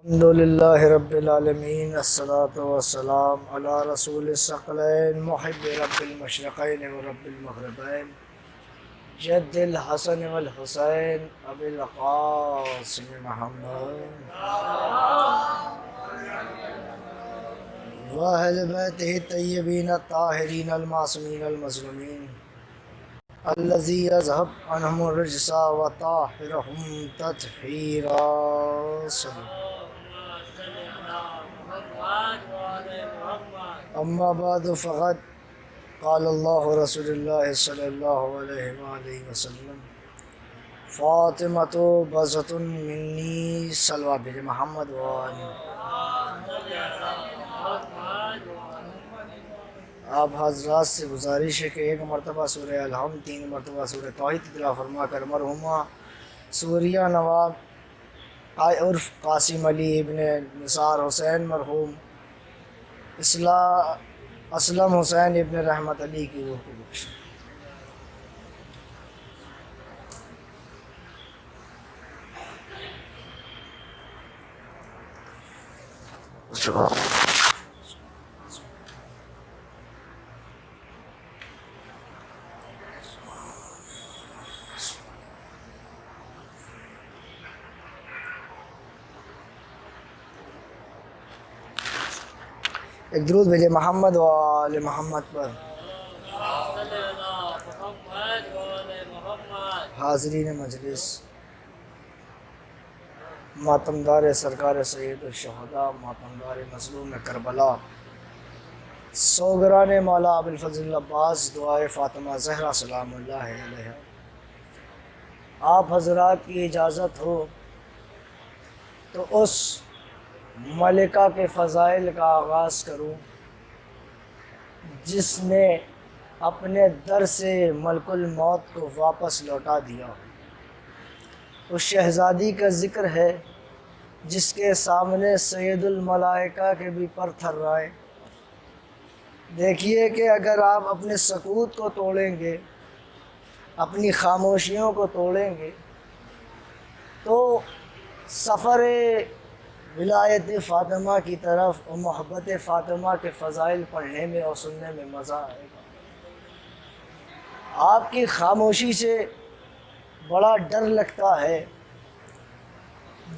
الحمدللہ رب العالمین، الصلاۃ والسلام علی رسول الثقلین، محب رب المشرقین و رب المغربین، جد الحسن والحسین، ابی القاسم محمد و اہل بیتہ الطیبین الطاہرین المعصومین المظلومین، الذی یذہب عنہم الرجس وطہرہم تطہیرا۔ اما بعد فقد قال اللہ رسول اللہ صلی اللہ علیہ وآلہ وسلم، فاطمۃ بضعۃ منی صلوات بن محمد وآلہ۔ آپ حضرات سے گزارش ہے کہ ایک مرتبہ سورہ الحمد، 3 مرتبہ سورہ توحید تلاوت فرما کر مرحومہ سوریہ نواب عرف قاسم علی ابن نثار حسین، مرحوم اسلم حسین ابن رحمت علی کی روح کو بخشے۔ ایک درود بھیجے محمد و آل محمد پر۔ حاضرین مجلس، ماتمدار سرکار سید الشہداء، ماتمدار مظلوم کربلا، سوگران مولا ابوالفضل عباس، دعائے فاطمہ زہرا سلام اللہ علیہ، آپ حضرات کی اجازت ہو تو اس ملکہ کے فضائل کا آغاز کروں جس نے اپنے در سے ملک الموت کو واپس لوٹا دیا۔ اس شہزادی کا ذکر ہے جس کے سامنے سید الملائکہ کے بھی پر تھرائے۔ دیکھیے کہ اگر آپ اپنے سکوت کو توڑیں گے، اپنی خاموشیوں کو توڑیں گے، تو سفر ولایت فاطمہ کی طرف اور محبت فاطمہ کے فضائل پڑھنے میں اور سننے میں مزہ آئے گا۔ آپ کی خاموشی سے بڑا ڈر لگتا ہے،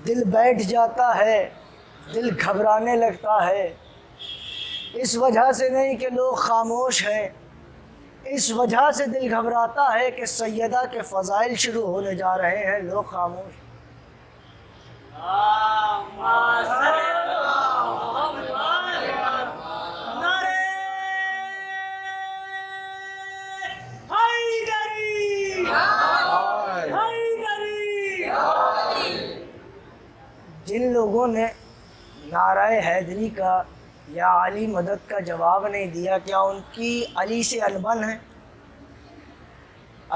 دل بیٹھ جاتا ہے، دل گھبرانے لگتا ہے۔ اس وجہ سے نہیں کہ لوگ خاموش ہیں، اس وجہ سے دل گھبراتا ہے کہ سیدہ کے فضائل شروع ہونے جا رہے ہیں، لوگ خاموش ہیں۔ جن لوگوں نے نعرہ حیدری کا یا علی مدد کا جواب نہیں دیا، کیا ان کی علی سے انبن ہے؟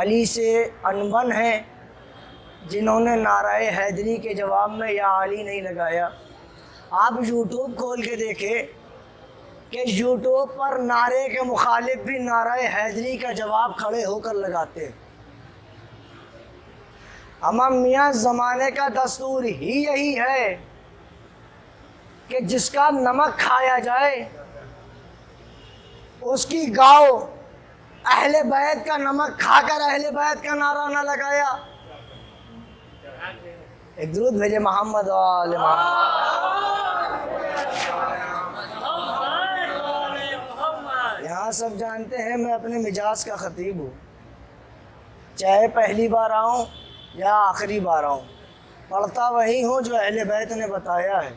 علی سے انبن ہے جنہوں نے نعرہ حیدری کے جواب میں یا علی نہیں لگایا۔ آپ یوٹیوب کھول کے دیکھیں کہ یوٹیوب پر نعرے کے مخالف بھی نعرہ حیدری کا جواب کھڑے ہو کر لگاتے ہیں۔ امام میاں زمانے کا دستور ہی یہی ہے کہ جس کا نمک کھایا جائے اس کی گاؤ، اہل بیت کا نمک کھا کر اہل بیت کا نعرہ نہ لگایا۔ ایک درود بھیجے محمد و آل محمد۔ یہاں سب جانتے ہیں میں اپنے مجاز کا خطیب ہوں، چاہے پہلی بار آؤں یا آخری بار آؤں، پڑھتا وہی ہوں جو اہل بیت نے بتایا ہے،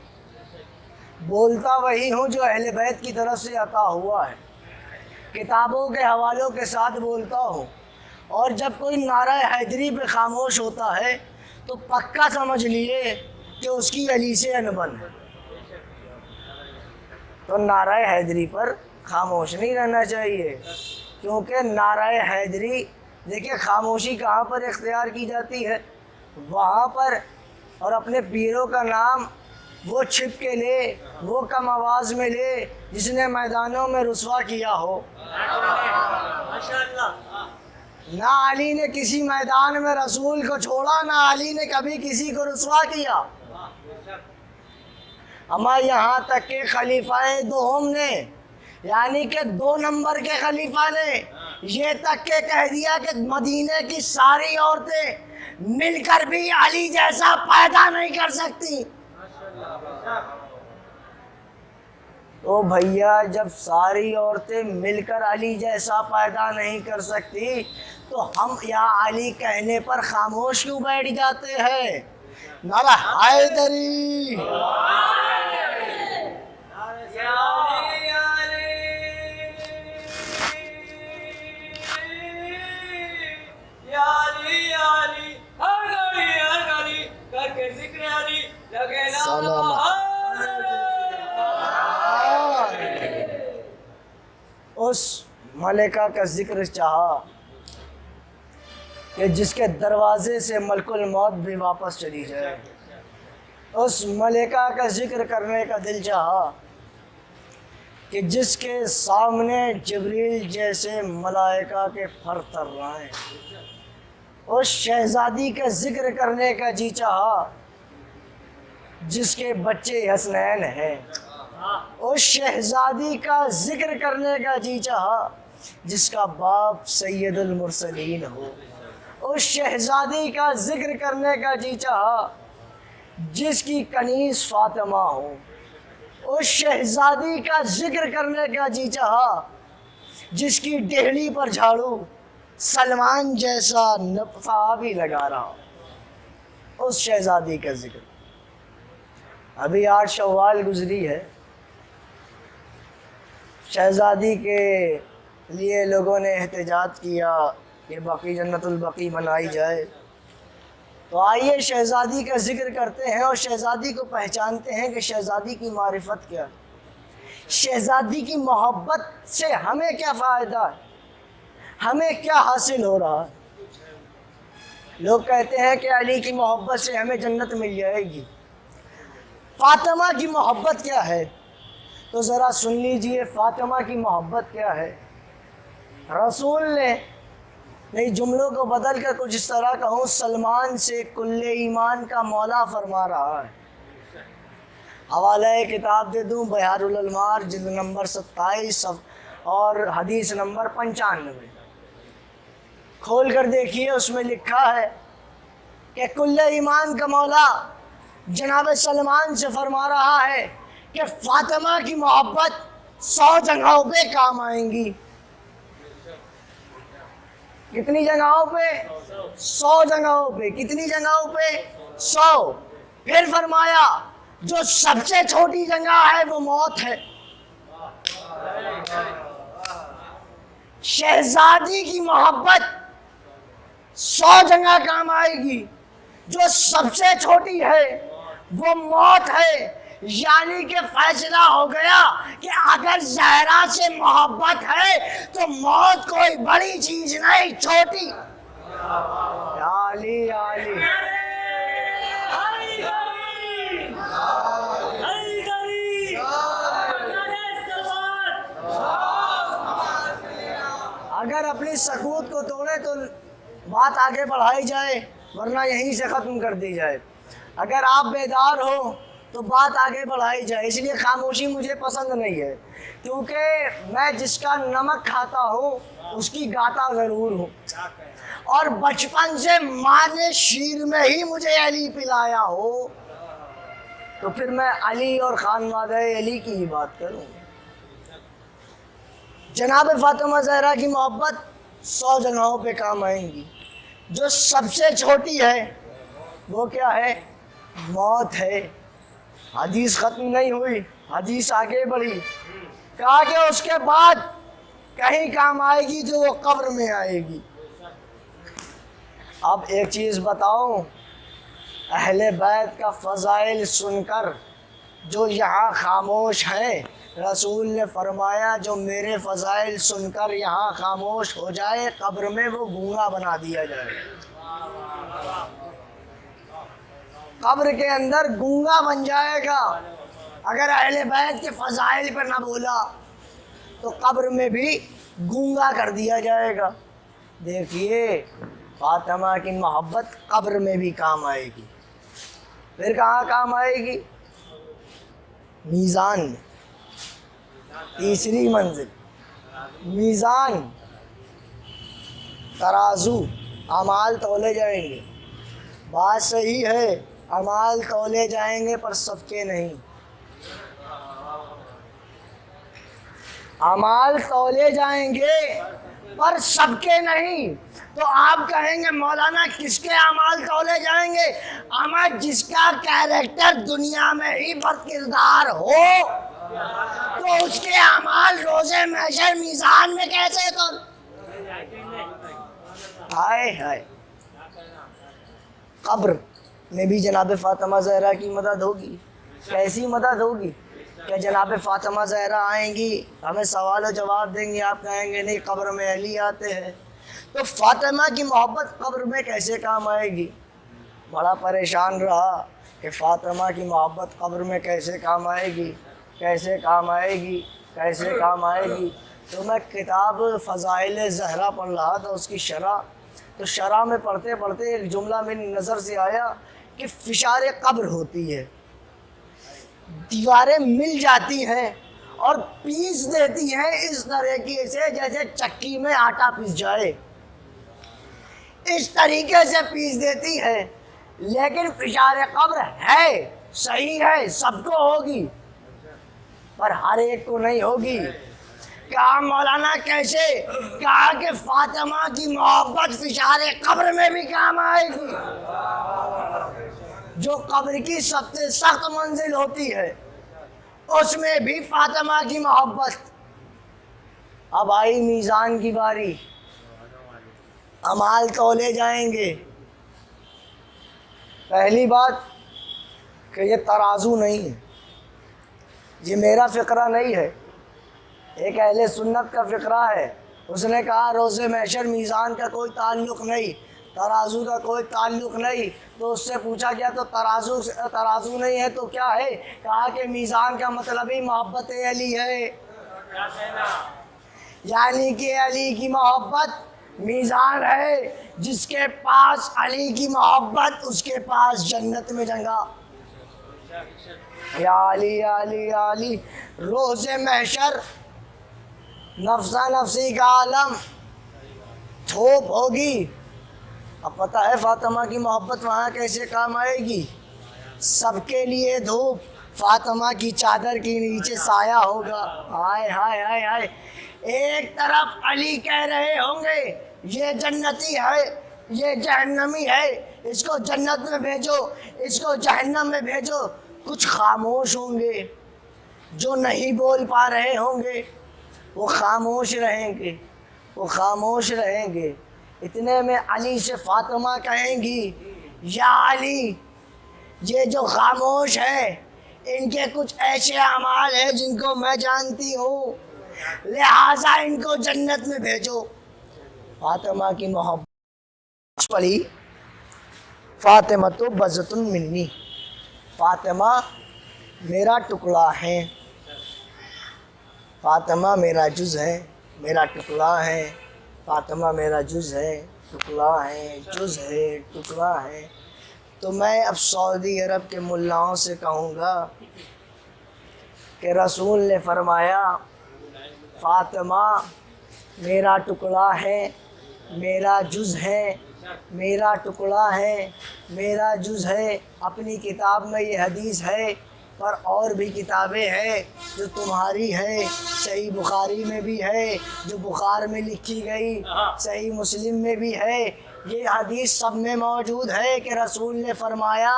بولتا وہی ہوں جو اہل بیت کی طرف سے عطا ہوا ہے، کتابوں کے حوالوں کے ساتھ بولتا ہوں۔ اور جب کوئی نعرہ حیدری پہ خاموش ہوتا ہے تو پکا سمجھ لیے کہ اس کی علی سے انبن ہے۔ تو نعرہ حیدری پر خاموش نہیں رہنا چاہیے، کیونکہ نعرہ حیدری، دیکھیں خاموشی کہاں پر اختیار کی جاتی ہے؟ وہاں پر، اور اپنے پیروں کا نام وہ چھپ کے لے، وہ کم آواز میں لے جس نے میدانوں میں رسوا کیا ہو۔ نہ علی نے کسی میدان میں رسول کو چھوڑا، نہ علی نے کبھی کسی کو رسوا کیا۔ اما یہاں تک کہ خلیفہ دوم نے یعنی کہ 2 نمبر کے خلیفہ نے یہ تک کہ کہہ دیا کہ مدینے کی ساری عورتیں مل کر بھی علی جیسا پیدا نہیں کر سکتی۔ تو بھیا جب ساری عورتیں مل کر علی جیسا پیدا نہیں کر سکتی تو ہم یا علی کہنے پر خاموش کیوں بیٹھ جاتے ہیں؟ نعرہ حیدری! اس ملکہ کا ذکر چاہا کہ جس کے دروازے سے ملک الموت بھی واپس چلی جائے، اس ملکہ کا ذکر کرنے کا دل چاہا کہ جس کے سامنے جبریل جیسے ملائکہ کے پر تر رہے، اس شہزادی کا ذکر کرنے کا جی چاہا جس کے بچے حسنین ہیں، اس شہزادی کا ذکر کرنے کا جی چاہا جس کا باپ سید المرسلین ہو، اس شہزادی کا ذکر کرنے کا جی چاہا جس کی کنیز فاطمہ ہو، اس شہزادی کا ذکر کرنے کا جی چاہا جس کی ڈہلی پر جھاڑو سلمان جیسا نفابی لگا رہا ہو، اس شہزادی کا ذکر۔ ابھی 8 شوال گزری ہے، شہزادی کے لیے لوگوں نے احتجاج کیا کہ باقی جنت البقیع بنائی جائے، تو آئیے شہزادی کا ذکر کرتے ہیں اور شہزادی کو پہچانتے ہیں کہ شہزادی کی معرفت کیا ہے، شہزادی کی محبت سے ہمیں کیا فائدہ ہے، ہمیں کیا حاصل ہو رہا ہے۔ لوگ کہتے ہیں کہ علی کی محبت سے ہمیں جنت مل جائے گی، فاطمہ کی محبت کیا ہے؟ تو ذرا سن لیجئے فاطمہ کی محبت کیا ہے۔ رسول نے نہیں جملوں کو بدل کر کچھ اس طرح کہوں، سلمان سے کل ایمان کا مولا فرما رہا ہے۔ حوالہ کتاب دے دوں، بحار الانوار جلد نمبر 27 اور حدیث نمبر 95، کھول کر دیکھیے، اس میں لکھا ہے کہ کل ایمان کا مولا جناب سلمان سے فرما رہا ہے کہ فاطمہ کی محبت 100 جگہوں پہ کام آئیں گی۔ کتنی جگہوں پہ؟ 100 جگہوں پہ۔ کتنی جگہوں پہ؟ 100۔ پھر فرمایا جو سب سے چھوٹی جگہ ہے وہ موت ہے۔ شہزادی کی محبت 100 جگہ کام آئے گی، جو سب سے چھوٹی ہے وہ موت ہے۔ یعنی کہ فیصلہ ہو گیا کہ اگر زہرا سے محبت ہے تو موت کوئی بڑی چیز نہیں، چھوٹی۔ علی علی اگر اپنی سکوت کو توڑے تو بات آگے بڑھائی جائے، ورنہ یہیں سے ختم کر دی جائے۔ اگر آپ بیدار ہو تو بات آگے بڑھائی جائے، اس لیے خاموشی مجھے پسند نہیں ہے، کیونکہ میں جس کا نمک کھاتا ہوں اس کی گاتا ضرور ہوں، اور بچپن سے ماں نے شیر میں ہی مجھے علی پلایا ہو، تو پھر میں علی اور خانوادہ علی کی ہی بات کروں۔ جناب فاطمہ زہرا کی محبت 100 جگہوں پہ کام آئیں گی۔ جو سب سے چھوٹی ہے وہ کیا ہے؟ موت ہے۔ حدیث ختم نہیں ہوئی، حدیث آگے بڑھی، کہا کہ اس کے بعد کہیں کام آئے گی جو وہ قبر میں آئے گی۔ اب ایک چیز بتاؤں، اہل بیت کا فضائل سن کر جو یہاں خاموش ہیں، رسول نے فرمایا جو میرے فضائل سن کر یہاں خاموش ہو جائے قبر میں وہ گونگا بنا دیا جائے، قبر کے اندر گونگا بن جائے گا۔ اگر اہل بیت کے فضائل پر نہ بولا تو قبر میں بھی گونگا کر دیا جائے گا۔ دیکھیے فاطمہ کی محبت قبر میں بھی کام آئے گی، پھر کہاں کام آئے گی؟ میزان میں، تیسری منزل میزان، ترازو، اعمال تولے جائیں گے. بات صحیح ہے، اعمال تولے جائیں گے پر سب کے نہیں. اعمال تولے جائیں گے پر سب کے نہیں. تو آپ کہیں گے مولانا کس کے اعمال تولے جائیں گے؟ اما جس کا کیریکٹر دنیا میں ہی بد کردار ہو تو اس کے اعمال روز محشر میزان میں کیسے تو ہائے ہائے. قبر میں بھی جناب فاطمہ زہرا کی مدد ہوگی. کیسی مدد ہوگی کہ جناب فاطمہ زہرا آئیں گی، ہمیں سوال و جواب دیں گی، آپ کہیں گے نہیں قبر میں علی آتے ہیں. تو فاطمہ کی محبت قبر میں کیسے کام آئے گی؟ بڑا پریشان رہا کہ فاطمہ کی محبت قبر میں کیسے کام آئے گی، کیسے کام آئے گی، کیسے کام آئے گی. تو میں کتاب فضائل زہرا پڑھ رہا تھا، اس کی شرح. تو شرح میں پڑھتے پڑھتے ایک جملہ میری نظر سے آیا کہ فشار قبر ہوتی ہے، دیواریں مل جاتی ہیں اور پیس دیتی ہیں اس طریقے سے جیسے چکی میں آٹا پیس جائے، اس طریقے سے پیس دیتی ہے. لیکن فشار قبر ہے، صحیح ہے، سب کو ہوگی پر ہر ایک کو نہیں ہوگی. کہا مولانا کیسے؟ کہا کہ فاطمہ کی محبت فشار قبر میں بھی کام آئے گی. جو قبر کی سب سے سخت منزل ہوتی ہے اس میں بھی فاطمہ کی محبت. اب آئی میزان کی باری، اعمال تولے جائیں گے. پہلی بات کہ یہ ترازو نہیں ہے، یہ میرا فقرہ نہیں ہے، ایک اہل سنت کا فقرہ ہے. اس نے کہا روز محشر میزان کا کوئی تعلق نہیں، ترازو کا کوئی تعلق نہیں. تو اس سے پوچھا گیا تو ترازو نہیں ہے تو کیا ہے؟ کہا کہ میزان کا مطلب ہی محبت علی ہے، یعنی کہ علی کی محبت میزان ہے. جس کے پاس علی کی محبت اس کے پاس جنت میں جگہ. یا علی یا علی یا علی. روز محشر نفسا نفسی کا عالم، دھوپ ہوگی. اب پتہ ہے فاطمہ کی محبت وہاں کیسے کام آئے گی؟ سب کے لیے دھوپ، فاطمہ کی چادر کے نیچے سایہ ہوگا. ہائے ہائے ہائے ہائے. ایک طرف علی کہہ رہے ہوں گے یہ جنتی ہے، یہ جہنمی ہے، اس کو جنت میں بھیجو، اس کو جہنم میں بھیجو. کچھ خاموش ہوں گے جو نہیں بول پا رہے ہوں گے، وہ خاموش رہیں گے، وہ خاموش رہیں گے. اتنے میں علی سے فاطمہ کہیں گی یا علی یہ جو خاموش ہے ان کے کچھ ایسے اعمال ہیں جن کو میں جانتی ہوں، لہٰذا ان کو جنت میں بھیجو. فاطمہ کی محبت پڑھی، فاطمہ تو بضعۃ منی، فاطمہ میرا ٹکڑا ہے، فاطمہ میرا جز ہے، میرا ٹکڑا ہے. فاطمہ میرا جز ہے، ٹکڑا ہے، جز ہے، ٹکڑا ہے. تو میں اب سعودی عرب کے ملاؤں سے کہوں گا کہ رسول نے فرمایا فاطمہ میرا ٹکڑا ہے، میرا جز ہے، میرا ٹکڑا ہے، میرا جز ہے. اپنی کتاب میں یہ حدیث ہے پر اور بھی کتابیں ہیں جو تمہاری ہے. صحیح بخاری میں بھی ہے جو بخار میں لکھی گئی، صحیح مسلم میں بھی ہے. یہ حدیث سب میں موجود ہے کہ رسول نے فرمایا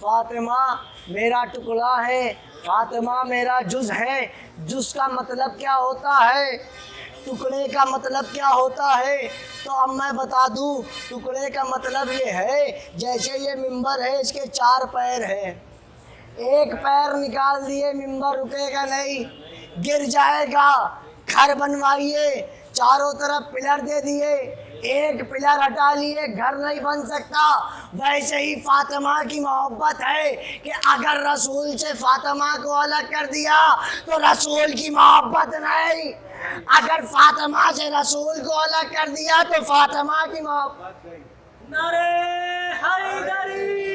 فاطمہ میرا ٹکڑا ہے، فاطمہ میرا جز ہے. جز کا مطلب کیا ہوتا ہے؟ ٹکڑے کا مطلب کیا ہوتا ہے؟ تو اب میں بتا دوں. ٹکڑے کا مطلب یہ ہے جیسے یہ ممبر ہے، اس کے 4 پیر ہیں، ایک پیر نکال دیے ممبر رکے گا نہیں، گر جائے گا. گھر بنوائیے، چاروں طرف پلر دے دیے، ایک پلر ہٹا لیے، گھر نہیں بن سکتا. ویسے ہی فاطمہ کی محبت ہے کہ اگر رسول سے فاطمہ کو الگ کر دیا تو رسول کی محبت نہیں، اگر فاطمہ سے رسول کو الگ کر دیا تو فاطمہ کی محبت نہیں. نعرے حیدری،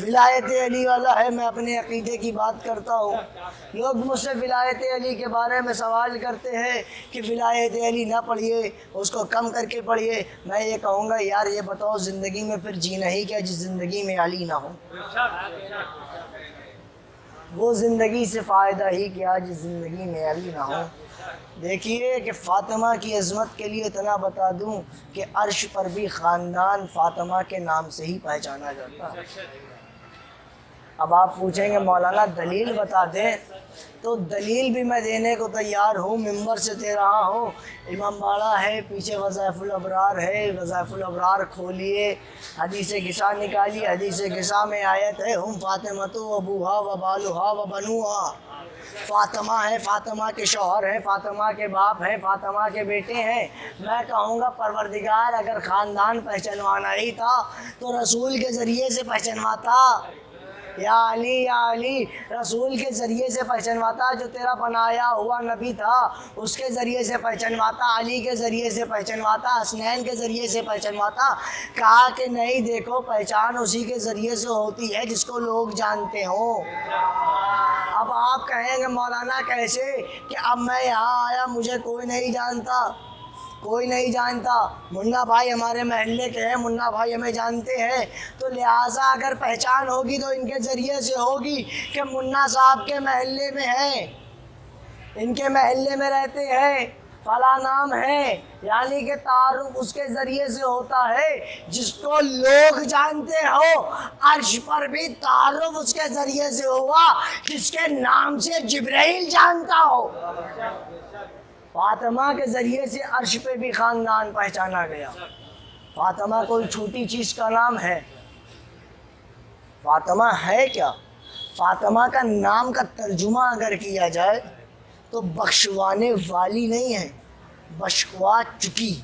ولایت علی والا ہے، میں اپنے عقیدے کی بات کرتا ہوں۔ لوگ مجھ سے ولایت علی کے بارے میں سوال کرتے ہیں کہ ولایت علی نہ پڑھیے، اس کو کم کر کے پڑھیے۔ میں یہ کہوں گا یار یہ بتاؤ زندگی میں پھر جینا ہی کیا جس زندگی میں علی نہ ہو؟ وہ زندگی سے فائدہ ہی کیا جس زندگی میں علی نہ ہو؟ دیکھیے کہ فاطمہ کی عظمت کے لیے اتنا بتا دوں کہ عرش پر بھی خاندان فاطمہ کے نام سے ہی پہچانا جاتا ہے۔ اب آپ پوچھیں گے مولانا دلیل بتا دیں، تو دلیل بھی میں دینے کو تیار ہوں، ممبر سے دے رہا ہوں۔ امام باڑہ ہے، پیچھے وظائف الابرار ہے، وظائف الابرار کھولیے، حدیث گسا نکالیے، حدیث گسا میں آیت ہے ہم فاطمۃ و ابوہا و بالہا و بنوہا۔ فاطمہ ہے، فاطمہ کے شوہر ہیں، فاطمہ کے باپ ہیں، فاطمہ کے بیٹے ہیں۔ میں کہوں گا پروردگار اگر خاندان پہچانوانا ہی تھا تو رسول کے ذریعے سے پہچانواتا۔ یا علی یا علی، رسول کے ذریعے سے پہچانواتا، جو تیرا بنایا ہوا نبی تھا اس کے ذریعے سے پہچانواتا، علی کے ذریعے سے پہچانواتا، حسنین کے ذریعے سے پہچانواتا۔ کہا کہ نہیں دیکھو پہچان اسی کے ذریعے سے ہوتی ہے جس کو لوگ جانتے ہوں۔ اب آپ کہیں گے مولانا کیسے کہ اب میں یہاں آیا مجھے کوئی نہیں جانتا، کوئی نہیں جانتا، منا بھائی ہمارے محلے کے ہیں، منا بھائی ہمیں جانتے ہیں، تو لہٰذا اگر پہچان ہوگی تو ان کے ذریعے سے ہوگی کہ منا صاحب کے محلے میں ہیں، ان کے محلے میں رہتے ہیں، فلاں نام ہے، یعنی کہ تعارف اس کے ذریعے سے ہوتا ہے جس کو لوگ جانتے ہو۔ عرش پر بھی تعارف اس کے ذریعے سے ہوا جس کے نام سے جبرائیل جانتا ہو۔ فاطمہ کے ذریعے سے عرش پہ بھی خاندان پہچانا گیا۔ فاطمہ کوئی چھوٹی چیز کا نام ہے؟ فاطمہ ہے کیا؟ فاطمہ کا نام کا ترجمہ اگر کیا جائے تو بخشوانے والی نہیں ہے، بخشوا چکی۔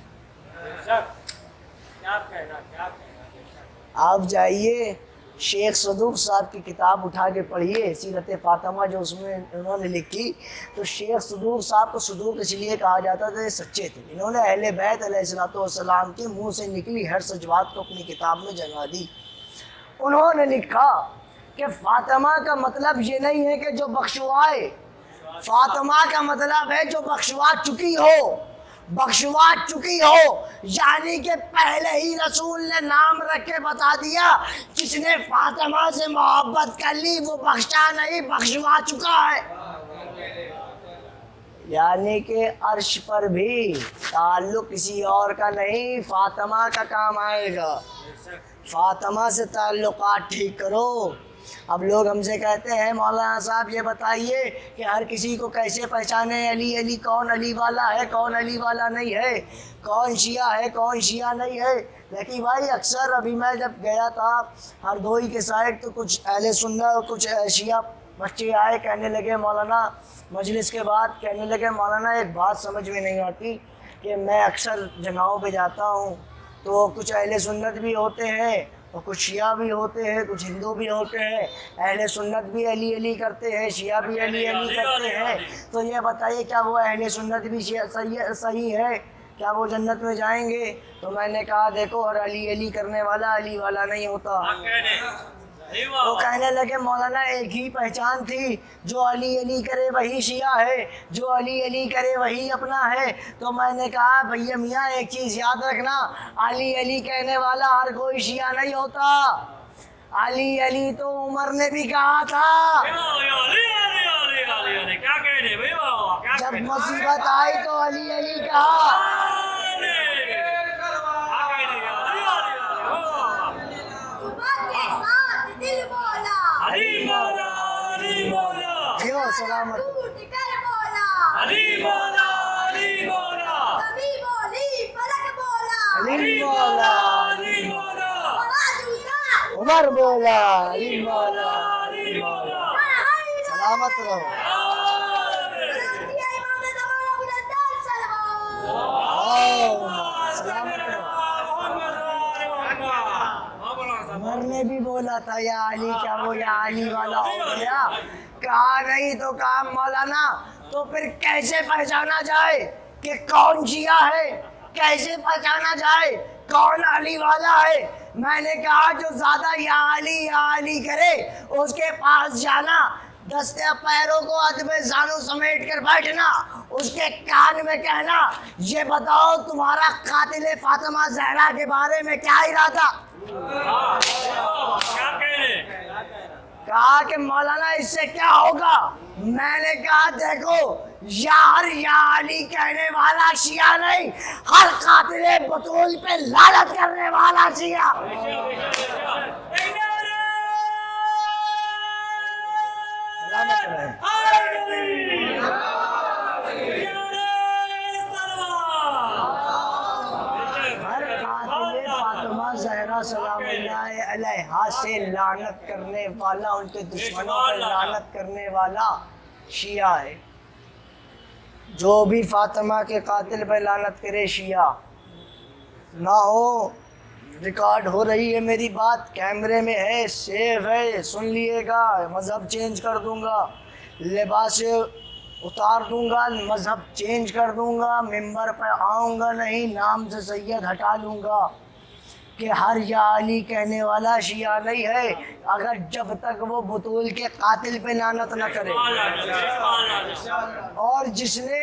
آپ جائیے شیخ صدوق صاحب کی کتاب اٹھا کے پڑھیے سیرت فاطمہ جو اس میں انہوں نے لکھی، تو شیخ صدوق صاحب کو صدوق اس لیے کہا جاتا تھا یہ سچے تھے، انہوں نے اہل بیت علیہ السلام کے منہ سے نکلی ہر سجوات کو اپنی کتاب میں جگہ دی۔ انہوں نے لکھا کہ فاطمہ کا مطلب یہ نہیں ہے کہ جو بخشوائے، فاطمہ کا مطلب ہے جو بخشوا چکی ہو، بخشوا چکی ہو، یعنی کہ پہلے ہی رسول نے نام رکھ کے بتا دیا جس نے فاطمہ سے محبت کر لی وہ بخشا نہیں بخشوا چکا ہے۔ یعنی کہ عرش پر بھی تعلق کسی اور کا نہیں، فاطمہ کا کام آئے گا۔ فاطمہ سے تعلقات ٹھیک کرو۔ اب لوگ ہم سے کہتے ہیں مولانا صاحب یہ بتائیے کہ ہر کسی کو کیسے پہچانے علی علی، کون علی والا ہے کون علی والا نہیں ہے، کون شیعہ ہے کون شیعہ نہیں ہے۔ لیکن بھائی اکثر ابھی میں جب گیا تھا ہردوئی کے سائڈ تو کچھ اہل سنت کچھ شیعہ بچے آئے، کہنے لگے مولانا مجلس کے بعد کہنے لگے مولانا ایک بات سمجھ میں نہیں آتی کہ میں اکثر جگہوں پہ جاتا ہوں تو کچھ اہل سنت بھی ہوتے ہیں اور کچھ شیعہ بھی ہوتے ہیں، کچھ ہندو بھی ہوتے ہیں، اہل سنت بھی علی علی کرتے ہیں، شیعہ بھی علی علی کرتے ہیں، تو یہ بتائیے کیا وہ اہل سنت بھی صحیح ہے؟ کیا وہ جنت میں جائیں گے؟ تو میں نے کہا دیکھو ہر علی علی کرنے والا علی والا نہیں ہوتا۔ وہ کہنے لگے مولانا ایک ہی پہچان تھی، جو علی علی کرے وہی شیعہ ہے، جو علی علی کرے وہی اپنا ہے۔ تو میں نے کہا بھیا میاں ایک چیز یاد رکھنا، علی علی کہنے والا ہر کوئی شیعہ نہیں ہوتا۔ علی علی تو عمر نے بھی کہا تھا، جب مصیبت آئی تو علی علی کہا۔ سلامت علی مولا علی مولا علی مولا علی مولا عمر مولا علی مولا علی مولا۔ سلامت رہو۔ عمر نے بھی بولا تھا یا علی، کیا وہ یا علی والا ہو گیا؟ کہا نہیں تو کہا مولانا تو پھر کیسے پہچانا جائے کہ کون شیعہ ہے، کیسے پہچانا جائے کون علی والا ہے؟ میں نے کہا جو زیادہ یا علی کرے اس کے پاس جانا، دستے پیروں کو ادب زانو سمیٹ کر بیٹھنا، اس کے کان میں کہنا یہ بتاؤ تمہارا قاتل فاطمہ زہرا کے بارے میں کیا ارادہ؟ کہا کہ مولانا اس سے کیا ہوگا؟ میں نے کہا دیکھو یار یا علی کہنے والا شیعہ نہیں، ہر قاتل بطول پہ لعنت کرنے والا شیعہ۔ فاطمہ زہرا سلام اللہ علیہا سے لعنت کرنے والا، ان کے دشمنوں پر لعنت کرنے والا شیعہ ہے۔ جو بھی فاطمہ کے قاتل پہ لعنت کرے شیعہ نہ ہو، ریکارڈ ہو رہی ہے میری بات، کیمرے میں ہے، سیف ہے، سن لیے گا، مذہب چینج کر دوں گا، لباس اتار دوں گا، مذہب چینج کر دوں گا، ممبر پہ آؤں گا نہیں، نام سے سید ہٹا لوں گا کہ ہر یا علی کہنے والا شیعہ نہیں ہے اگر جب تک وہ بطول کے قاتل پہ لعنت نہ کرے۔ اور جس نے،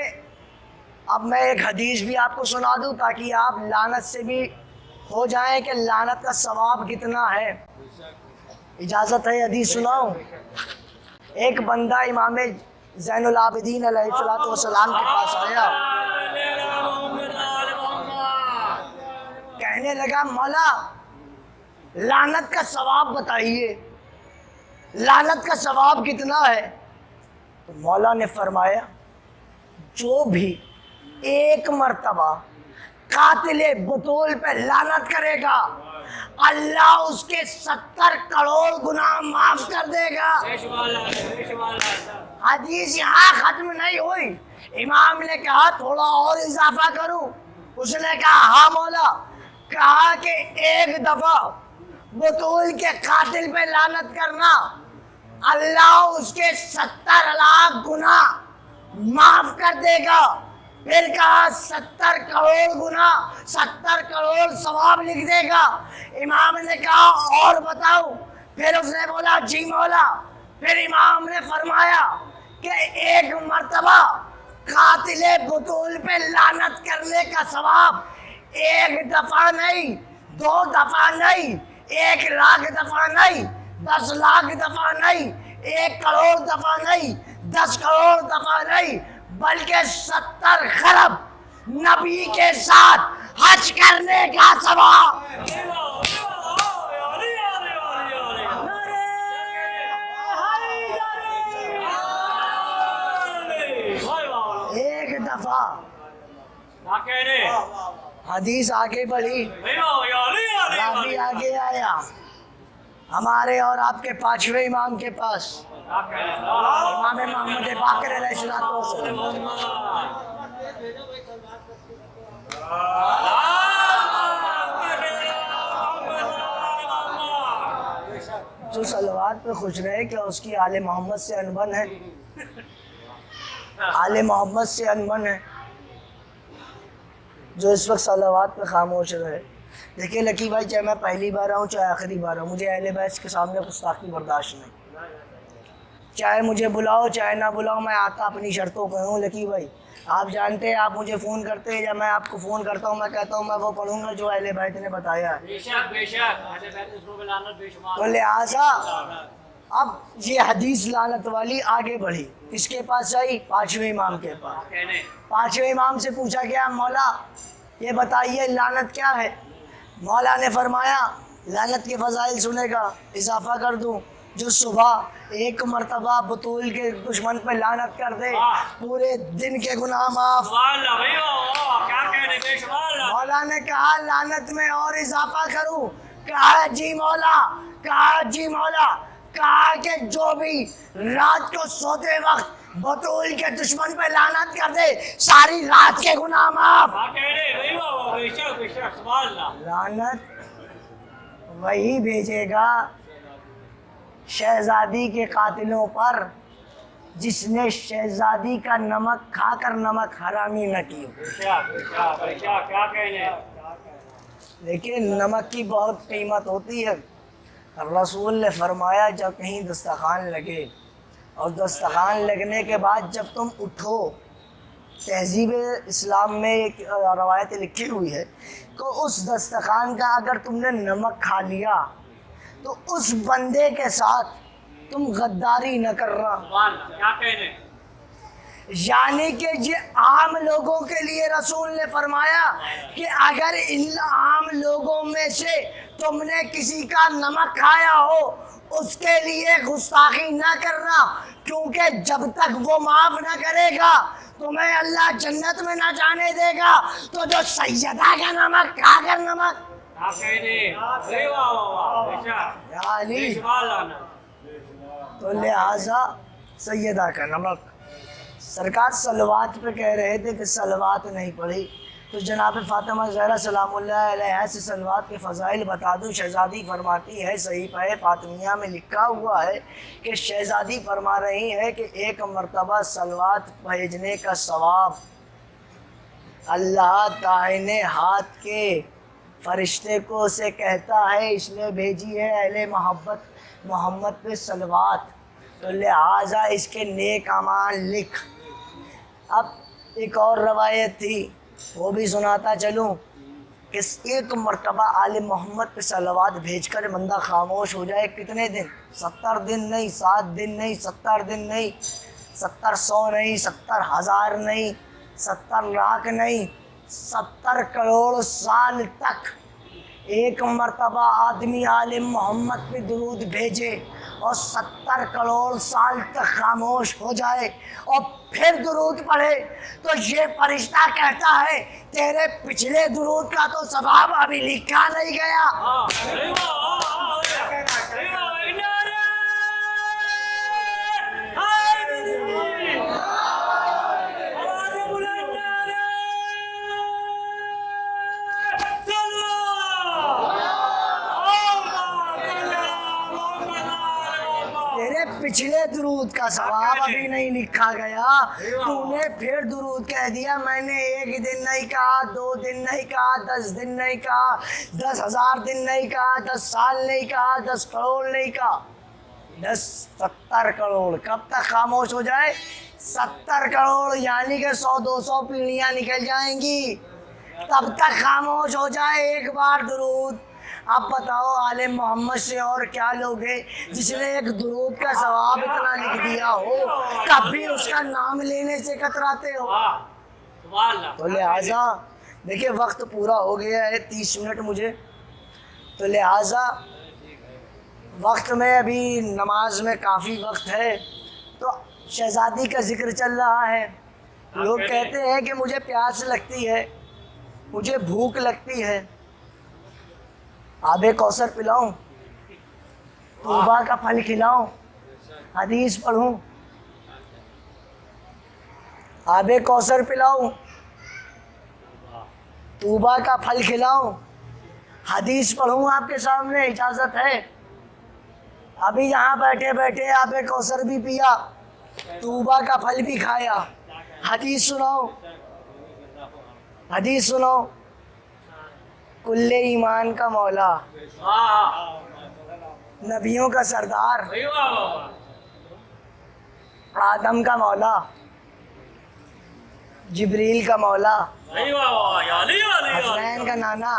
اب میں ایک حدیث بھی آپ کو سنا دوں تاکہ آپ لعنت سے بھی ہو جائیں کہ لعنت کا ثواب کتنا ہے۔ اجازت ہے حدیث سناؤں؟ ایک بندہ امام زین العابدین علیہ السلام کے پاس آیا، کہنے لگا مولا لعنت کا ثواب بتائیے، لعنت کا ثواب کتنا ہے؟ تو مولا نے فرمایا جو بھی ایک مرتبہ قاتل بطول پہ لعنت کرے گا اللہ اس کے 70 کروڑ گناہ معاف کر دے گا۔ حدیث یہاں ختم نہیں ہوئی، امام نے کہا تھوڑا اور اضافہ کروں، اس نے کہا ہاں مولا، کہا کہ ایک دفعہ بطول کے قاتل پہ لعنت کرنا اللہ اس کے 70 لاکھ گناہ معاف کر دے گا۔ پھر کہا 70 کروڑ گناہ، 70 کروڑ ثواب لکھ دے گا۔ امام نے کہا اور بتاؤ؟ پھر اس نے بولا جی مولا۔ پھر امام نے فرمایا کہ ایک مرتبہ قاتل بطول پہ لعنت کرنے کا ثواب ایک دفعہ نہیں، 2 دفعہ نہیں، 1 لاکھ دفعہ نہیں، 10 لاکھ دفعہ نہیں، 1 کروڑ دفعہ نہیں، 10 کروڑ دفعہ نہیں، بلکہ 70 خرب نبی کے ساتھ حج کرنے کا ثواب۔ ایک دفعہ حدیث آگے بڑھی، کافی آگے آیا ہمارے اور آپ کے 5ویں امام کے پاس، امام محمد باقر علیہ السلام۔ جو صلوات پہ خوش رہے کیا اس کی آل محمد سے انبن ہے؟ آل محمد سے انبن ہے جو اس وقت صلوات پہ خاموش رہے؟ دیکھیں لکی بھائی، چاہے میں پہلی بار آؤں چاہے آخری بار آؤں، مجھے اہل بیت کے سامنے گستاخی برداشت نہیں، چاہے مجھے بلاؤ چاہے نہ بلاؤ، میں آتا اپنی شرطوں پہ ہوں۔ لکی بھائی آپ جانتے ہیں، آپ مجھے فون کرتے ہیں یا میں آپ کو فون کرتا ہوں، میں کہتا ہوں میں وہ پڑھوں گا جو اہل بیت نے بتایا ہے، تو لہٰذا اب یہ حدیث لعنت والی آگے بڑھی، کس کے پاس آئی؟ 5ویں امام کے پاس۔ 5ویں امام سے پوچھا گیا مولا یہ بتائیے لعنت کیا ہے؟ مولا نے فرمایا لعنت کے فضائل سنے گا، اضافہ کر دوں، جو صبح ایک مرتبہ بطول کے دشمن پہ لعنت کر دے پورے دن کے گناہ معاف۔ مولا نے کہا لعنت میں اور اضافہ کروں؟ کہا جی مولا، کہا جی مولا، کہا کہ جو بھی رات کو سوتے وقت بطول کے دشمن پہ لعنت کر دے ساری رات کے گناہ معاف۔ لعنت وہی بھیجے گا شہزادی کے قاتلوں پر جس نے شہزادی کا نمک کھا کر نمک حرامی نہ کی ہو۔ لیکن نمک کی بہت قیمت ہوتی ہے. رسول نے فرمایا جب کہیں دسترخوان لگے اور دسترخوان لگنے کے بعد جب تم اٹھو، تہذیب اسلام میں ایک روایت لکھی ہوئی ہے کہ اس دسترخوان کا اگر تم نے نمک کھا لیا تو اس بندے کے ساتھ تم غداری نہ کرنا. کیا کہنے؟ یعنی کہ یہ عام لوگوں کے لیے رسول نے فرمایا کہ اگر ان عام لوگوں میں سے تم نے کسی کا نمک کھایا ہو اس کے لیے گستاخی نہ کرنا، کیونکہ جب تک وہ معاف نہ کرے گا تمہیں اللہ جنت میں نہ جانے دے گا. تو جو سیدہ کا نمک کھا کر نمک کیا کہنے؟ واہ واہ واہ، یعنی لانا. تو لہٰذا سیدہ کا نمک. سرکار صلوات پہ کہہ رہے تھے کہ صلوات نہیں پڑھی، تو جناب فاطمہ زہرا سلام اللہ علیہا سے صلوات کے فضائل بتا دوں. شہزادی فرماتی ہے، صحیفہ فاطمیہ میں لکھا ہوا ہے کہ شہزادی فرما رہی ہے کہ ایک مرتبہ صلوات بھیجنے کا ثواب اللہ دائنے ہاتھ کے فرشتے کو اسے کہتا ہے اس نے بھیجی ہے اہل محمد پہ صلوات، تو لہٰذا اس کے نیک اعمال لکھ. اب ایک اور روایت تھی وہ بھی سناتا چلوں کہ ایک مرتبہ آل محمد پہ صلوات بھیج کر بندہ خاموش ہو جائے. کتنے دن؟ 70 دن نہیں، 7 دن نہیں، 70 دن نہیں، 70 نہیں، 70,000 نہیں، 70 لاکھ نہیں، 70 کروڑ سال تک ایک مرتبہ آدمی آل محمد پہ درود بھیجے اور 70 کروڑ سال تک خاموش ہو جائے اور پھر درود پڑھے تو یہ فرشتہ کہتا ہے تیرے پچھلے درود کا تو ثواب ابھی لکھا نہیں گیا. پچھلے درود کا ثواب ابھی نہیں لکھا گیا، تو نے پھر درود کہہ دیا. میں نے 1 دن نہیں کہا، 2 دن نہیں کہا، 10 دن نہیں کہا، 10,000 دن نہیں کہا، 10 سال نہیں کہا، 10 کروڑ نہیں کہا، 70 کروڑ. کب تک خاموش ہو جائے؟ 70 کروڑ یعنی کہ 100-200 پیڑھیاں نکل جائیں گی تب تک خاموش ہو جائے ایک بار درود. اب بتاؤ آل محمد سے اور کیا لوگ ہیں جس نے ایک درود کا ثواب اتنا لکھ دیا ہو، کبھی اس کا نام لینے سے کتراتے ہو؟ تو لہٰذا دیکھیں وقت پورا ہو گیا ہے، 30 منٹ مجھے، تو لہٰذا وقت میں ابھی نماز میں کافی وقت ہے. تو شہزادی کا ذکر چل رہا ہے. لوگ کہتے ہیں کہ مجھے پیاس لگتی ہے، مجھے بھوک لگتی ہے، آب کوثر پلاؤں، طوبہ کا پھل کھلاؤں، حدیث پڑھوں، آب کوثر پلاؤں، طوبہ کا پھل کھلاؤں، حدیث پڑھوں آپ کے سامنے؟ اجازت ہے؟ ابھی یہاں بیٹھے بیٹھے آب کوثر بھی پیا، طوبہ کا پھل بھی کھایا، حدیث سناؤ، حدیث سناؤ. کل ایمان کا مولا، نبیوں کا سردار، آدم کا مولا، جبریل کا مولا، حسنین کا نانا،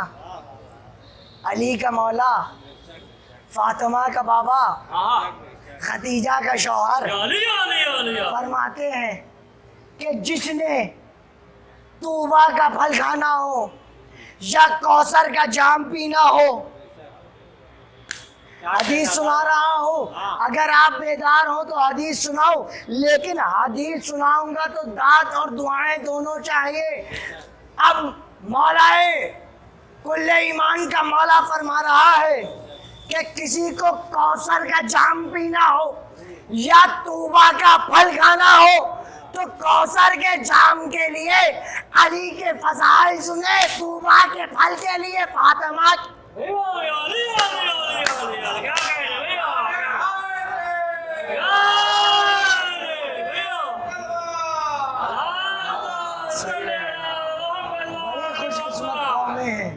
علی کا مولا، فاطمہ کا بابا، خدیجہ کا شوہر. فرماتے ہیں کہ جس نے طوبہ کا پھل کھانا ہو یا کوثر کا جام پینا ہو، حدیث سنا رہا ہوں، اگر آپ بیدار ہو تو حدیث سناؤ، لیکن حدیث سناؤں گا تو دعات اور دعائیں دونوں چاہیے. اب مولا کل ایمان کا مولا فرما رہا ہے کہ کسی کو کوثر کا جام پینا ہو یا طوبہ کا پھل کھانا ہو تو کوثر کے جام کے لیے علی کے فضائل سنے، طوبہ کے پھل کے لیے فاطمہ. بڑے خوش قسمت قومیں ہیں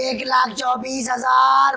1,24,000।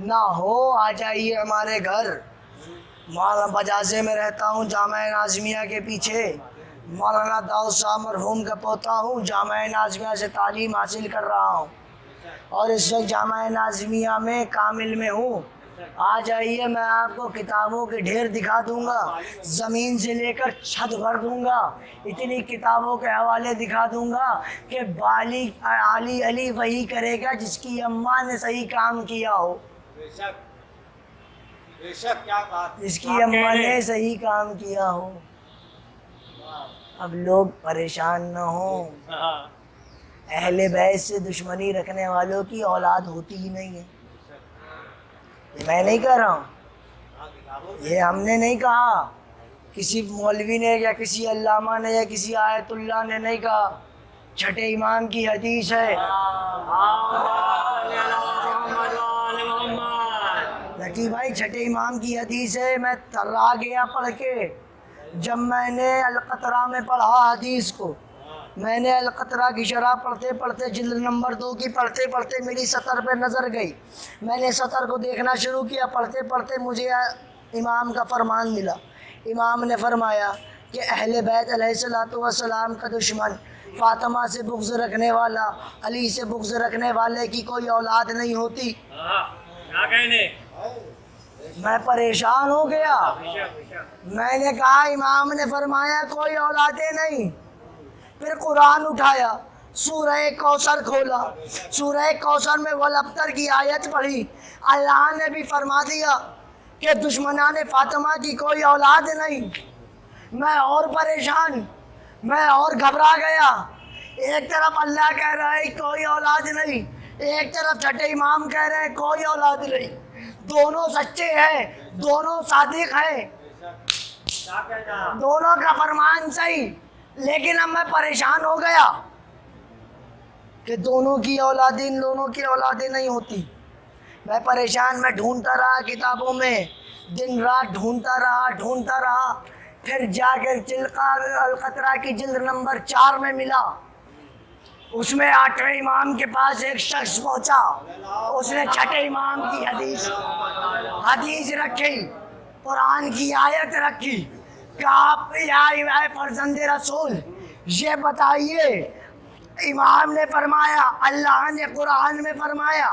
نہ ہو آ جائیے ہمارے گھر. مولانا بجازے میں رہتا ہوں جامعہ ناظمیہ کے پیچھے. مولانا داؤد صاحب مرحوم کا پوتا ہوں. جامعہ ناظمیہ سے تعلیم حاصل کر رہا ہوں اور اس وقت جامعہ ناظمیہ میں کامل میں ہوں. آ جائیے میں آپ کو کتابوں کے ڈھیر دکھا دوں گا. زمین سے لے کر چھت بھر دوں گا. اتنی کتابوں کے حوالے دکھا دوں گا کہ علی علی وہی کرے گا جس کی اماں نے صحیح کام کیا ہو. بے شک کیا بات. جس کی اماں نے صحیح کام کیا ہو. اب لوگ پریشان نہ ہوں. اہل بیت سے دشمنی رکھنے والوں کی اولاد ہوتی ہی نہیں ہے. یہ میں نہیں کہہ رہا ہوں, یہ ہم نے نہیں کہا, کسی مولوی نے یا کسی علامہ نے یا کسی آیت اللہ نے نہیں کہا. چھٹے امام کی حدیث ہے. لکی بھائی چھٹے امام کی حدیث ہے. میں تھرا گیا پڑھ کے. جب میں نے القطرہ میں پڑھا حدیث کو, میں نے القطرہ کی شرح پڑھتے پڑھتے جلد نمبر 2 کی پڑھتے پڑھتے میری سطر پہ نظر گئی. میں نے سطر کو دیکھنا شروع کیا. پڑھتے پڑھتے مجھے امام کا فرمان ملا. امام نے فرمایا کہ اہل بیت علیہ الصلوۃ والسلام کا دشمن, فاطمہ سے بغض رکھنے والا, علی سے بغض رکھنے والے کی کوئی اولاد نہیں ہوتی. کیا کہنے. میں پریشان ہو گیا. میں نے کہا امام نے فرمایا کوئی اولادیں نہیں. پھر قرآن اٹھایا, سورہ کوثر کھولا, سورہ کوثر میں والابتر کی آیت پڑھی. اللہ نے بھی فرما دیا کہ دشمنان فاطمہ کی کوئی اولاد نہیں. میں اور پریشان, میں اور گھبرا گیا. ایک طرف اللہ کہہ رہا ہے کوئی اولاد نہیں, ایک طرف چھٹے امام کہہ رہے ہیں کوئی اولاد نہیں. دونوں سچے ہیں, دونوں صادق ہیں, دونوں کا فرمان صحیح. لیکن اب میں پریشان ہو گیا کہ دونوں کی اولادیں ان دونوں کی اولادیں نہیں ہوتی. میں پریشان, میں ڈھونڈتا رہا کتابوں میں, دن رات ڈھونڈتا رہا. پھر جا کر القطرہ کی جلد نمبر 4 میں ملا. اس میں 8ویں امام کے پاس ایک شخص پہنچا. اس نے چھٹے امام کی حدیث رکھی, قرآن کی آیت رکھی کہ آپ یا فرزند رسول یہ بتائیے, امام نے فرمایا, اللہ نے قرآن میں فرمایا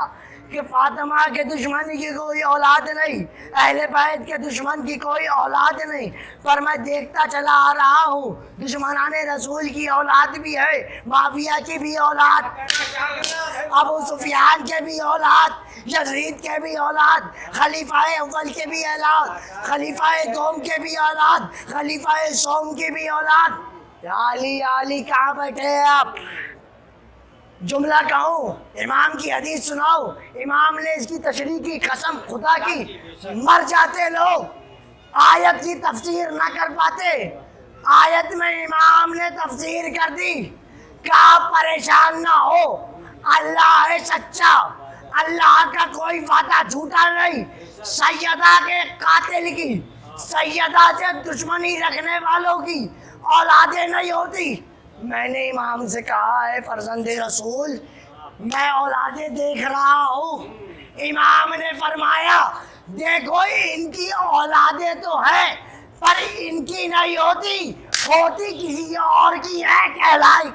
کہ فاطمہ کے دشمن کی کوئی اولاد نہیں, اہل بیت کے دشمن کی کوئی اولاد نہیں. پر میں دیکھتا چلا آ رہا ہوں دشمنان رسول کی اولاد بھی ہے, معاویہ کی بھی اولاد, ابو سفیان کے بھی اولاد, یزید کے بھی اولاد, خلیفہ اول کے بھی اولاد, خلیفہ دوم کے بھی اولاد, خلیفہ سوم کی بھی اولاد. علی علی کہاں بیٹھے ہیں آپ؟ جملہ کہوں, امام کی حدیث سناؤ. امام نے اس کی تشریح کی, قسم خدا کی مر جاتے لوگ. آیت کی تفسیر نہ کر پاتے. آیت میں امام نے تفسیر کر دی کہ آپ پریشان نہ ہو, اللہ ہے سچا, اللہ کا کوئی وعدہ جھوٹا نہیں. سیدہ کے قاتل کی, سیدہ سے دشمنی رکھنے والوں کی اولادیں نہیں ہوتی. میں نے امام سے کہا ہے فرزند رسول میں اولادیں دیکھ رہا ہوں. امام نے فرمایا دیکھو ان کی اولادیں تو ہیں پر ان کی نہیں ہوتی, ہوتی کسی اور کی ہے. کہلائی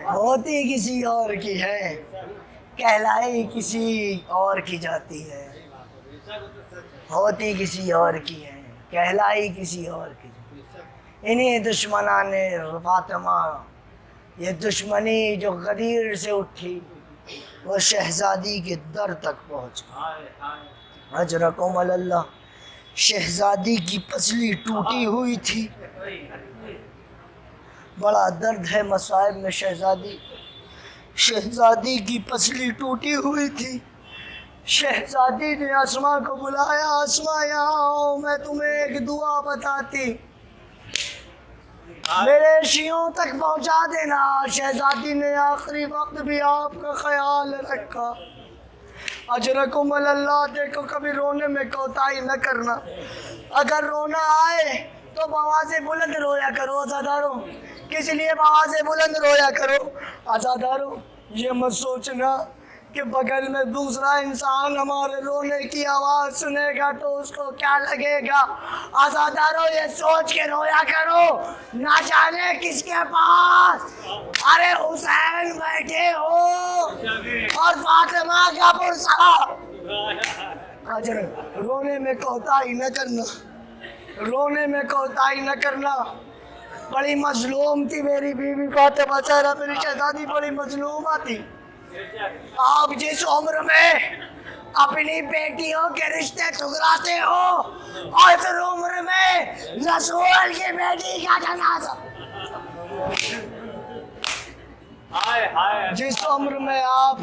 ہوتی کسی اور کی ہے, کہلائی کسی اور کی جاتی ہے. ہوتی کسی اور کی ہے, کہلائی کسی اور کی. انہیں دشمنان فاطمہ, یہ دشمنی جو غدیر سے اٹھی وہ شہزادی کے در تک پہنچ گئی. اجرکم اللہ. شہزادی کی پسلی ٹوٹی ہوئی تھی. بڑا درد ہے مصائب میں. شہزادی کی پسلی ٹوٹی ہوئی تھی. شہزادی نے اسما کو بلایا, اسما یہاں آؤ, میں تمہیں ایک دعا بتاتی, میرے شیعوں تک پہنچا دینا. شہزادی نے آخری وقت بھی آپ کا خیال رکھا. اجرکم اللہ. دیکھو کبھی رونے میں کوتاہی نہ کرنا. اگر رونا آئے تو آوازیں بلند رویا کرو عزاداروں, کس لیے آوازیں بلند رویا کرو؟ عزادارو یہ مت سوچنا کہ بغل میں دوسرا انسان ہمارے رونے کی آواز سنے گا تو اس کو کیا لگے گا۔ عزادارو یہ سوچ کے رویا کرو نہ جانے کس کے پاس ارے حسین بیٹھے ہو اور فاطمہ کا پرسا۔ اجر رونے میں کوتاہی نہ کرنا، رونے میں کوتاہی نہ کرنا۔ بڑی مظلوم تھی میری بیوی فاطمہ زہرا، میری شہزادی بڑی مظلوم تھی۔ آپ جس عمر میں اپنی بیٹیوں کے رشتے ٹھکراتے ہو اور پھر عمر میں رسول کی بیٹی کا جنازہ، جس عمر میں آپ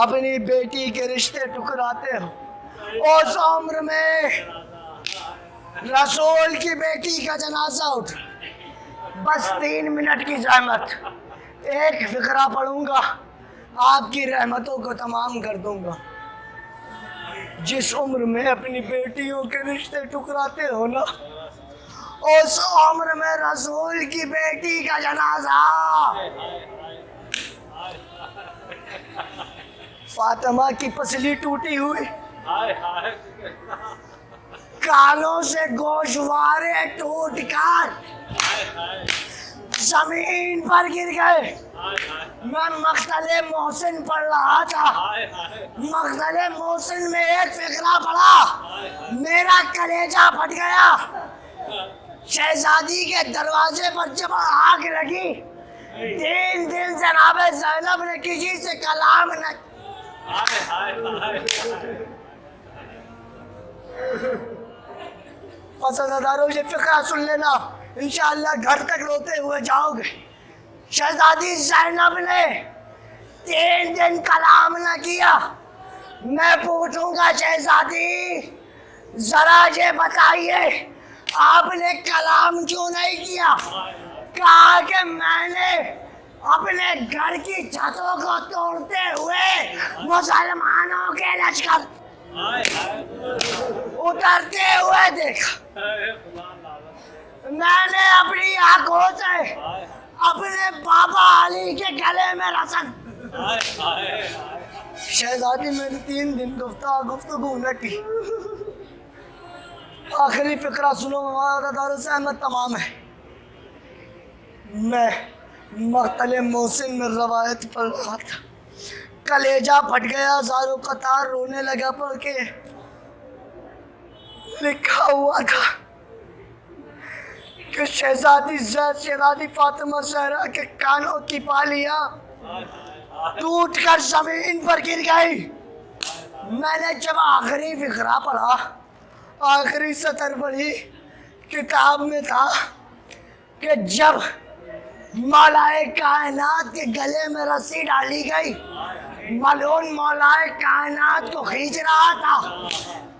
اپنی بیٹی کے رشتے ٹکراتے ہو اس عمر میں رسول کی بیٹی کا جنازہ اٹھ۔ بس 3 منٹ کی زحمت، ایک فقرہ پڑھوں گا، آپ کی رحمتوں کو تمام کر دوں گا۔ جس عمر میں اپنی بیٹیوں کے رشتے ٹکراتے ہو نا اس عمر میں رسول کی بیٹی کا جنازہ۔ فاطمہ کی پسلی ٹوٹی ہوئی، کانوں سے گوشوارے ٹوٹ کر زمین پر گر گئے۔ میں مقتل محسن پڑھ رہا تھا، مقتل محسن میں ایک فقرہ پڑھا، میرا کلیجہ پھٹ گیا۔ شہزادی کے دروازے پر جب آگ لگی 3 دن جناب زینب نے کسی سے کلام نہ، عزادارو یہ فقرہ سن لینا، انشاءاللہ گھر تک روتے ہوئے جاؤ گے۔ شہزادی زینب نے 3 دن کلام نہ کیا۔ میں پوچھوں گا شہزادی ذرا یہ بتائیے آپ نے کلام کیوں نہیں کیا؟ کہا کہ میں نے اپنے گھر کی چھتوں کو توڑتے ہوئے مسلمانوں کے لشکر اترتے ہوئے دیکھا۔ میں نے اپنی آنکھوں سے اپنے بابا علی کے گلے میں رسن۔ شہزادی میں نے 3 دن گفتگو نہ کی۔ آخری فقرہ سنو، عزادارو سے احمد تمام ہے۔ میں مقتل محسن میں روایت پڑھ رہا تھا، کلیجہ پھٹ گیا، زارو قطار رونے لگا پڑھ کے۔ لکھا ہوا تھا کہ شہزادی فاطمہ زہرا کے کانوں کی بالیاں ٹوٹ کر زمین پر گر گئی۔ میں نے جب آخری فقرہ پڑھا، آخری سطر پڑھی، کتاب میں تھا کہ جب مولائے کائنات کے گلے میں رسی ڈالی گئی، ملعون مولائے کائنات کو کھینچ رہا تھا،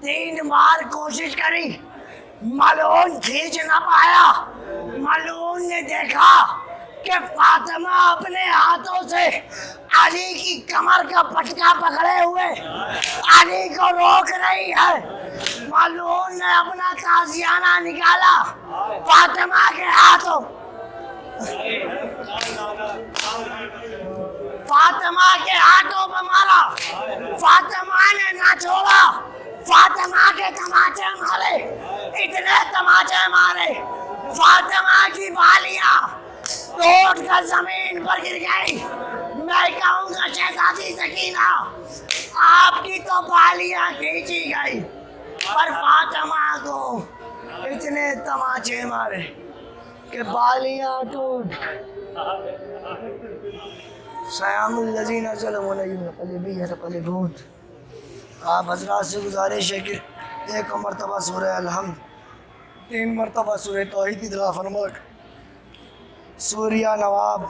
3 بار کوشش کری، ملعون کھینچ نہ پایا۔ ملعون نے دیکھا کہ فاطمہ اپنے ہاتھوں سے علی کی کمر کا پٹکا پکڑے ہوئے علی کو روک رہی ہے۔ ملعون نے اپنا تازیانہ نکالا، فاطمہ کے ہاتھوں پہ مارا۔ فاطمہ نے نہ چھوڑا، فاطمہ کے تماچے مارے، اتنے تماچے مارے، فاطمہ کی بالیاں ٹوٹ کر زمین پر گر گئی۔ میں کہوں گا شہزادی سکینہ آپ کی تو بالیاں کھینچی گئی، پر فاطمہ کو اتنے تماچے مارے کہ بالیاں ٹوٹ۔ سیام الذین ظلموا قلبون۔ آپ حضرات سے گزارش ہے کہ 1 مرتبہ سورہ الحمد، 3 مرتبہ سورہ توحید کی تلاوت فرمائیں۔ سوریہ نواب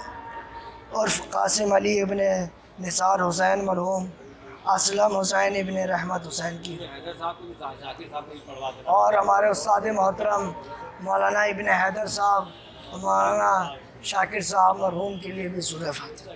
اور قاسم علی ابن نثار حسین مرحوم، اسلم حسین ابن رحمت حسین کی، اور ہمارے استاد محترم مولانا ابن حیدر صاحب، مولانا شاکر صاحب مرحوم کے لیے بھی سورہ فاتحہ۔